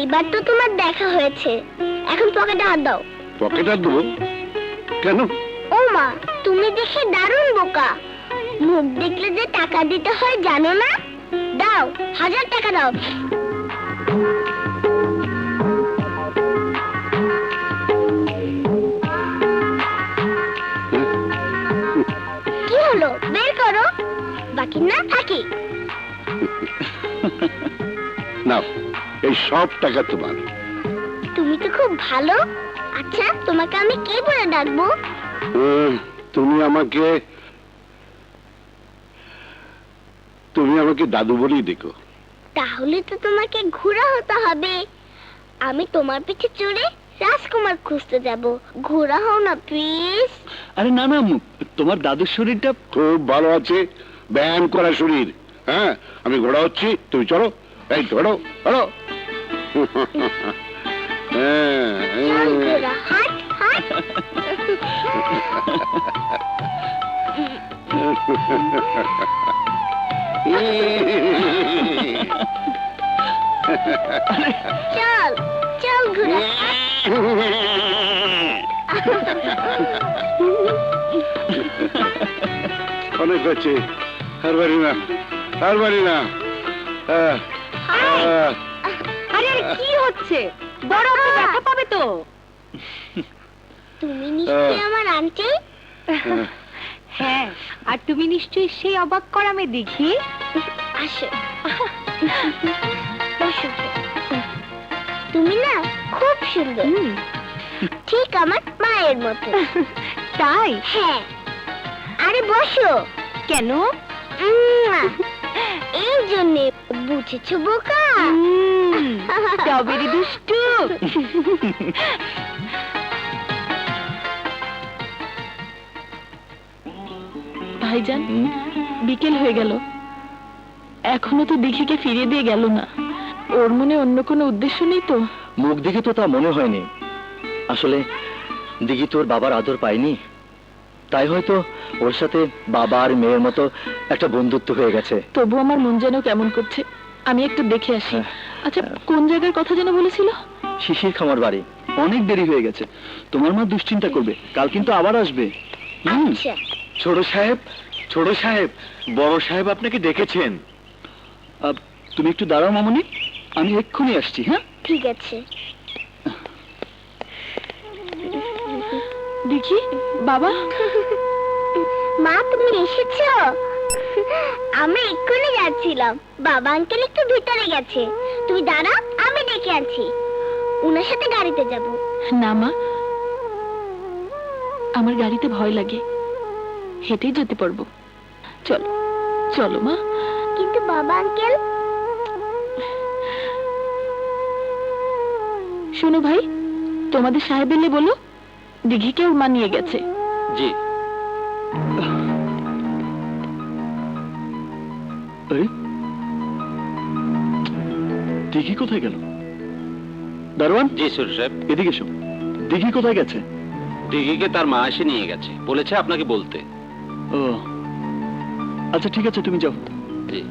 এইবার তো তোমার দেখা হয়েছে, এখন পকেটে হাত দাও। পকেট আর দেবো কেন? ও মা, তুমি দেখে দারুণ বোকা। মুখ দেখলে যে টাকা দিতে হয় জানো না? দাও, 1000 টাকা দাও। কি হলো, বের করো। বাকি না থাকি। নাও, এই সব টাকা তোমার। তুমি তো খুব ভালো। আচ্ছা, তোমাকে আমি কি বলে ডাকবো? তুমি আমাকে দাদু বলেই দেখো। তাহলে তো তোমাকে ঘোড়া হতে হবে। আমি তোমার পিছে চড়ে রাজকুমার খুঁজতে যাব। ঘোড়া হও না প্লিজ। আরে না না, তোমার দাদুর শরীরটা খুব ভালো আছে, ব্যায়াম করা শরীর। হ্যাঁ, আমি ঘোড়া হচ্ছি, তুমি চলো। এই ধরো ধরো। চল ঘোড়া, হাট হাট। চল চল ঘোড়া। অনেক হচ্ছে, আর বাড়ি না, আর বাড়ি না। আরে কি হচ্ছে? বড় আপু ব্যথা পাবে তো। তুমি নিশ্চয়ই আমার আন্টি। হ্যাঁ, আর তুমি নিশ্চয়ই সেই অবাক করা মেয়ে দেখি। আসো, বসো। তুমি না খুব সুন্দর, ঠিক আমার মায়ের মতো। তাই? হ্যাঁ। আরে বসো। কেন? এই জন্য, বুঝেছো বোকা? টবেরি দুষ্টু। ভাইজান, বিকেল হয়ে গেল, এখনো তো দিঘিকে ফিরিয়ে দিয়ে গেল না। ওর মনে অন্য কোনো উদ্দেশ্য নেই তো? মুখ দেখে তো তা মনে হয়নি। আসলে দিঘি তোর বাবার আদর পায়নি, তাই হয়তো ওর সাথে বাবা আর মেয়ের মতো একটা বন্ধুত্ব হয়ে গেছে। তবু আমার মন যেন কেমন করছে। আমি একটু দেখে আসি। আচ্ছা, কোন জায়গার কথা যেন বলেছিল? শিশির খামার বাড়ি। অনেক দেরি হয়ে গেছে, তোমার মা দুশ্চিন্তা করবে, কাল কিন্তু আবার আসবে। আচ্ছা। ছোট সাহেব, বড় সাহেব আপনাকে ডেকেছেন। তুমি একটু দাঁড়াও মামনি, আমি এক্ষুনি আসছি। হ্যাঁ, ঠিক আছে। দেখি বাবা। মা, তুমি এসেছো? আমি এক্ষুনি যাচ্ছিলাম। বাবা আঙ্কেল একটু ভিতরে গেছে। তুমি দাঁড়াও, আমি ডেকে আনছি। উনার সাথে গাড়িতে যাব। না মা, আমার গাড়িতে ভয় লাগে, হেঁটেই যেতে পারবো। চলো চলো মা। কিন্তু বাবা আঙ্কেল। শোনো ভাই, তোমাদের সাহেব এলে বলো দিঘিকে ওর মা নিয়ে গেছে। জি। দিঘি কোথায় গেল? দারোয়ান। জি সুর সাহেব। এদিকে এসো। দিঘি কোথায় গেছে? দিঘিকে তার মা এসে নিয়ে গেছে, বলেছে আপনাকে বলতে। ও আচ্ছা, ঠিক আছে, তুমি যাও। জি।